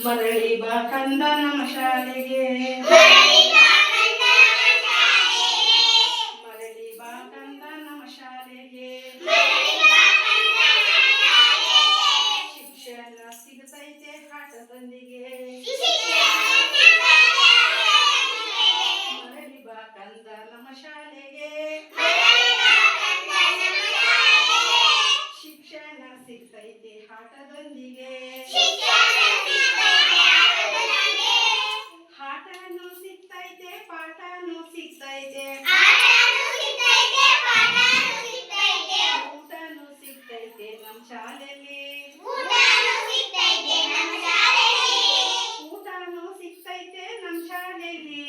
ಮರಳಿ ಬಾ ಕಂದ ನಮ್ಮ ಶಾಲೆಗೆ ಮರಳಿ ಬಾ ಕಂದ ನಮ್ಮ ಶಾಲೆಗೆ ಶಿಕ್ಷಣ ಸಿಗತೈತೆ ಆಟದೊಂದಿಗೆ ಮರಳಿ ಬಾ ಕಂದ ನಮ್ಮ ಶಾಲೆಗೆ ಶಿಕ್ಷಣ ಸಿಗ್ತೈತೆ ಆಟದೊಂದಿಗೆ ಆಟನೂ ಸಿಗ್ತೈತೆ ಪಾಠನೂ ಸಿಗ್ತೈತೆ ಊಟನೂ ಸಿಗ್ತೈತೆ ನಮ್ಮ ಶಾಲೆಯಲ್ಲಿ ಊಟನೂ ಸಿಗ್ತೈತೆ ನಮ್ಮ ಶಾಲೆಯಲ್ಲಿ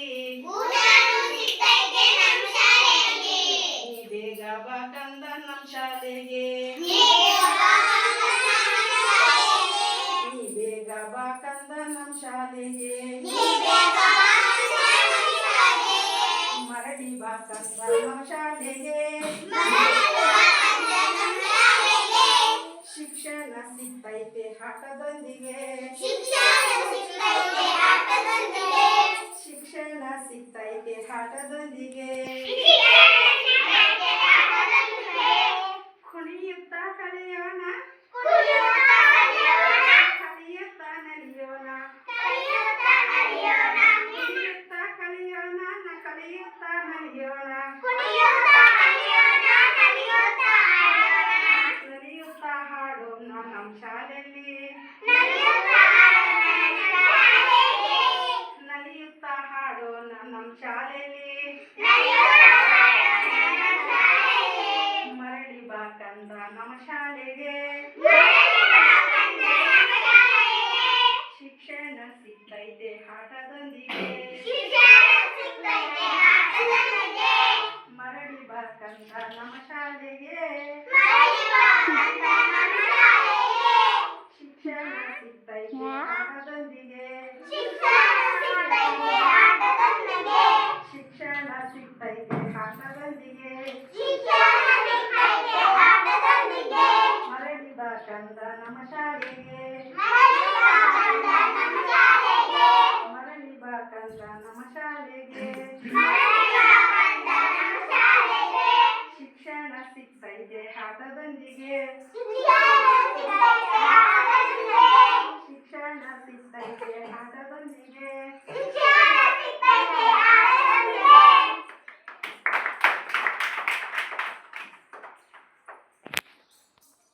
ನೀ ಬೇಗ ಬಾ ಕಂದ ನಮ್ಮ ಶಾಲೆಗೆ ನೀ ಬೇಗ ಬಾ ಕಂದ ನಮ್ಮ ಶಾಲೆಗೆ ಮರಳಿ ಬಾ ಕಂದ ನಮ್ಮ ಶಾಲೆಗೆ ಶಿಕ್ಷಣ ಸಿಗ್ತೈತೆ ಆಟದೊಂದಿಗೆ ಶಿಕ್ಷಣ ಸಿಗ್ತೈತೆ ಆಟದೊಂದಿಗೆ ಕುಣಿಯುತ್ತಾ ಕಲಿಯೋಣ ಕಲಿಯುತ್ತಾ ನಲಿಯೋಣ ಕುಣಿಯುತ್ತಾ ಕಲಿಯೋಣ ಕಲಿಯುತ್ತಾ ನಲಿಯೋಣ ನಲಿಯುತ್ತಾ ಹಾಡೋಣ ನಮ್ಮ ಶಾಲೆಯಲ್ಲಿ ನಲಿಯುತ್ತಾ ಹಾಡೋಣ ನಮ್ಮ ಶಾಲೆಯಲ್ಲಿ ಮರಳಿ ಬಾ ಕಂದ ನಮ್ಮ ಶಾಲೆಗೆ ಶಿಕ್ಷಣ ಸಿಗ್ತೈತೆ ಆಟದೊಂದಿಗೆ ಮರಳಿ ಬಾ ಕಂದ ನಮ್ಮ ಶಾಲೆಗೆ ಶಿಕ್ಷಣ ಸಿಗ್ತೈತೆ ಆಟದೊಂದಿಗೆ ಶಿಕ್ಷಣ ಸಿಗ್ತೈತೆ ಆಟದೊಂದಿಗೆ ಮರಳಿ ಬಾ ಕಂದ ನಮ್ಮ ಶಾಲೆಗೆ